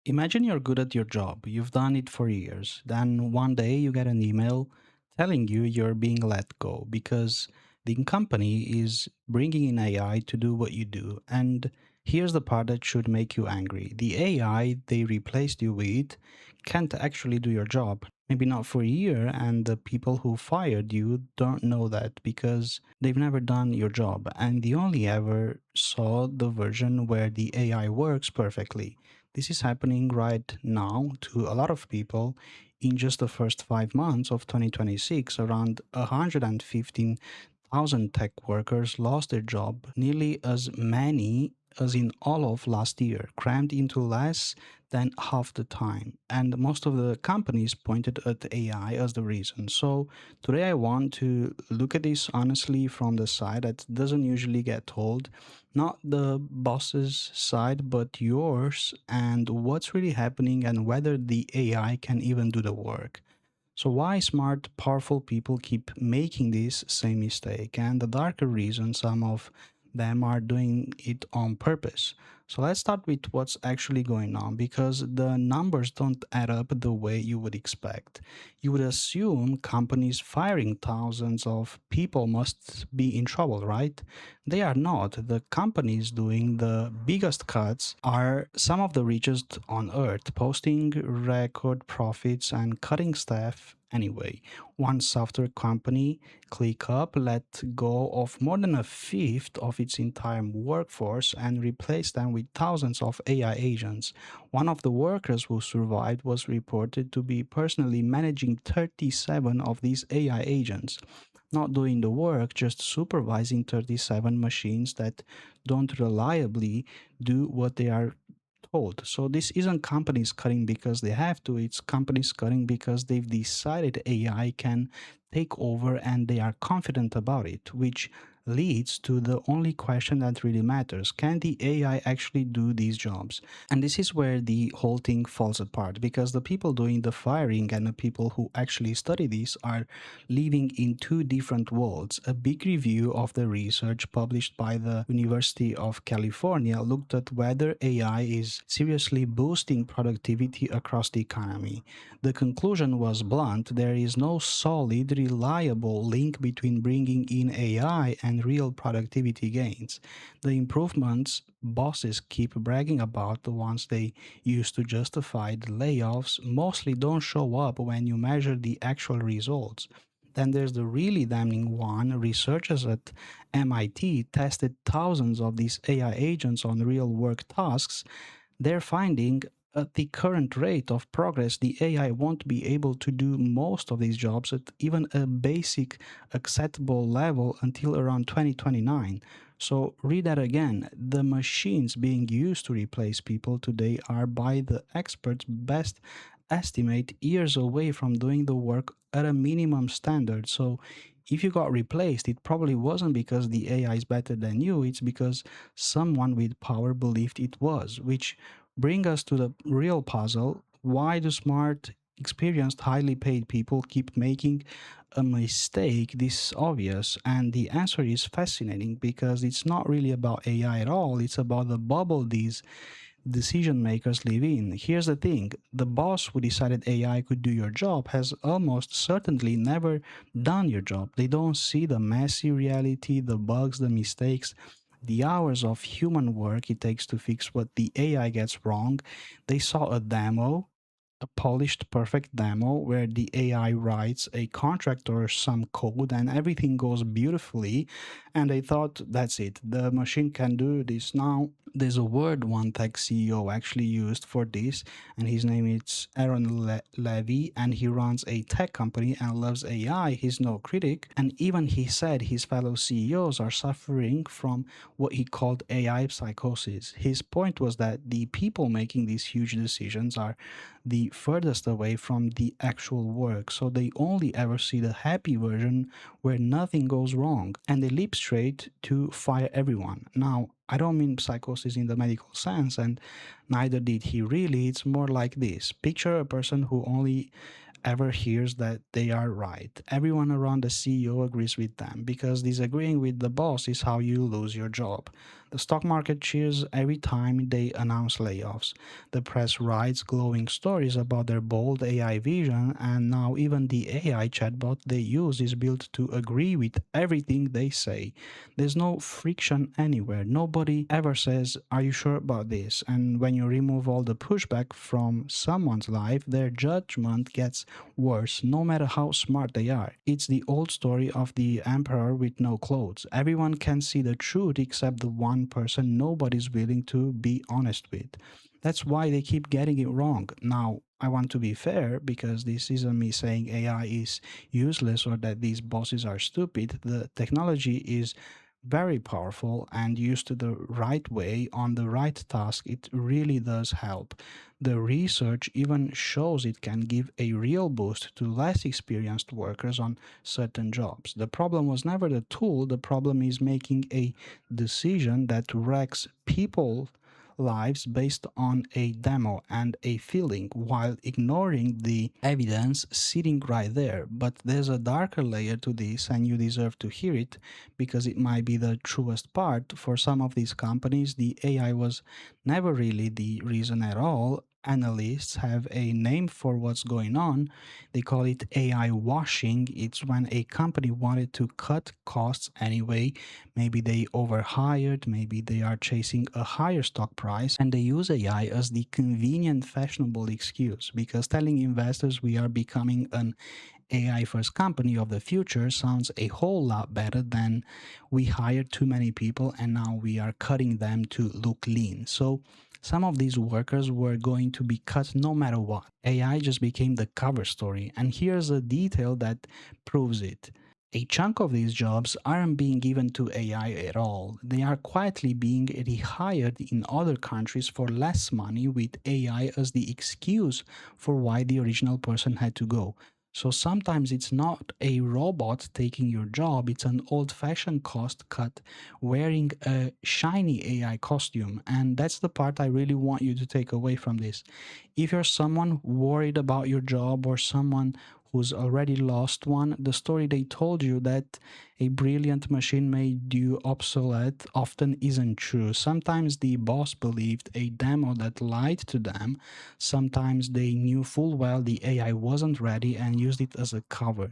Imagine you're good at your job. You've done it for years. Then one day you get an email telling you you're being let go because the company is bringing in AI to do what you do. And here's the part that should make you angry. The AI they replaced you with can't actually do your job. Maybe not for a year, and the people who fired you don't know that because they've never done your job and they only ever saw the version where the AI works perfectly. This is happening right now to a lot of people. In just the first 5 months of 2026, around 115,000 tech workers lost their job, nearly as many as in all of last year, crammed into less than half the time. And most of the companies pointed at AI as the reason. So today I want to look at this honestly from the side that doesn't usually get told, not the boss's side, but yours, and what's really happening and whether the AI can even do the work. So, why smart, powerful people keep making this same mistake, and the darker reason some of them are doing it on purpose. So, let's start with what's actually going on because the numbers don't add up the way you would expect. You would assume companies firing thousands of people must be in trouble, right? They are not. The companies doing the biggest cuts are some of the richest on earth, posting record profits and cutting staff anyway. One software company, ClickUp, let go of more than a fifth of its entire workforce and replaced them with thousands of AI agents. One of the workers who survived was reported to be personally managing 37 of these AI agents, not doing the work, just supervising 37 machines that don't reliably do what they are told. So this isn't companies cutting because they have to, it's companies cutting because they've decided AI can take over and they are confident about it, which leads to the only question that really matters. Can the AI actually do these jobs? And this is where the whole thing falls apart because the people doing the firing and the people who actually study this are living in two different worlds. A big review of the research published by the University of California looked at whether AI is seriously boosting productivity across the economy. The conclusion was blunt: there is no solid, reliable link between bringing in AI and real productivity gains. The improvements bosses keep bragging about, the ones they use to justify the layoffs, mostly don't show up when you measure the actual results. Then there's the really damning one. Researchers at MIT tested thousands of these AI agents on real work tasks. They're finding at the current rate of progress, the AI won't be able to do most of these jobs at even a basic acceptable level until around 2029. So, read that again. The machines being used to replace people today are, by the experts' best estimate, years away from doing the work at a minimum standard. So, if you got replaced, it probably wasn't because the AI is better than you, it's because someone with power believed it was, which bring us to the real puzzle. Why do smart, experienced, highly paid people keep making a mistake this obvious? And the answer is fascinating because it's not really about AI at all, it's about the bubble these decision makers live in. Here's the thing: the boss who decided AI could do your job has almost certainly never done your job. They don't see the messy reality, the bugs, the mistakes, the hours of human work it takes to fix what the AI gets wrong. They saw a demo, a polished, perfect demo where the AI writes a contract or some code and everything goes beautifully. And they thought, that's it, the machine can do this. Now, there's a word one tech CEO actually used for this, and his name is Aaron Levy, and he runs a tech company and loves AI. He's no critic. And even he said his fellow CEOs are suffering from what he called AI psychosis. His point was that the people making these huge decisions are the furthest away from the actual work, so they only ever see the happy version where nothing goes wrong, and they leap straight to fire everyone. Now, I don't mean psychosis in the medical sense, and neither did he really. It's more like this: picture a person who only ever hears that they are right. Everyone around the CEO agrees with them because disagreeing with the boss is how you lose your job. The stock market cheers every time they announce layoffs. The press writes glowing stories about their bold AI vision, and now even the AI chatbot they use is built to agree with everything they say. There's no friction anywhere. Nobody ever says, "Are you sure about this?" And when you remove all the pushback from someone's life, their judgment gets worse, no matter how smart they are. It's the old story of the emperor with no clothes. Everyone can see the truth except the one person nobody's willing to be honest with. That's why they keep getting it wrong. Now, I want to be fair because this isn't me saying AI is useless or that these bosses are stupid. The technology is very powerful, and used the right way on the right task, it really does help. The research even shows it can give a real boost to less experienced workers on certain jobs. The problem was never the tool, the problem is making a decision that wrecks people lives based on a demo and a feeling while ignoring the evidence sitting right there. But there's a darker layer to this, and you deserve to hear it because it might be the truest part. For some of these companies, the AI was never really the reason at all. Analysts have a name for what's going on. They call it AI washing. It's when a company wanted to cut costs anyway. Maybe they overhired, maybe they are chasing a higher stock price, and they use AI as the convenient, fashionable excuse because telling investors we are becoming an AI first company of the future sounds a whole lot better than we hired too many people and now we are cutting them to look lean. So some of these workers were going to be cut no matter what. AI just became the cover story, and here's a detail that proves it. A chunk of these jobs aren't being given to AI at all. They are quietly being rehired in other countries for less money with AI as the excuse for why the original person had to go. So sometimes it's not a robot taking your job, it's an old fashioned cost cut wearing a shiny AI costume. And that's the part I really want you to take away from this. If you're someone worried about your job or someone who's already lost one, the story they told you that a brilliant machine made you obsolete often isn't true. Sometimes the boss believed a demo that lied to them. Sometimes they knew full well the AI wasn't ready and used it as a cover.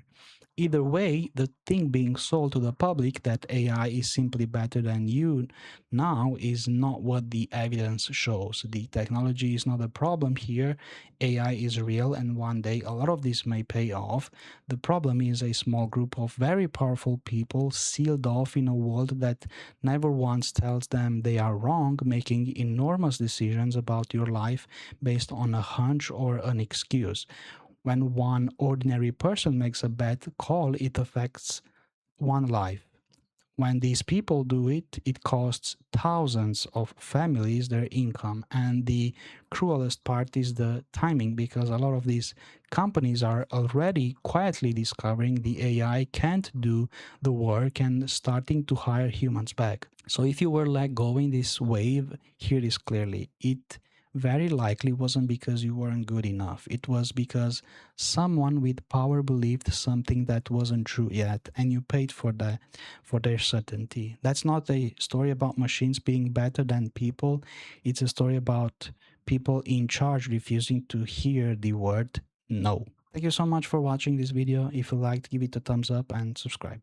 Either way, the thing being sold to the public that AI is simply better than you now is not what the evidence shows. The technology is not a problem here. AI is real, and one day a lot of this may pay off. The problem is a small group of very powerful people sealed off in a world that never once tells them they are wrong, making enormous decisions about your life based on a hunch or an excuse. When one ordinary person makes a bad call, it affects one life. When these people do it, it costs thousands of families their income. And the cruelest part is the timing because a lot of these companies are already quietly discovering the AI can't do the work and starting to hire humans back. So if you were let go in this wave, hear this clearly. It very likely wasn't because you weren't good enough. It was because someone with power believed something that wasn't true yet, and you paid for that, for their certainty. That's not a story about machines being better than people. It's a story about people in charge refusing to hear the word no. Thank you so much for watching this video. If you liked, give it a thumbs up and subscribe.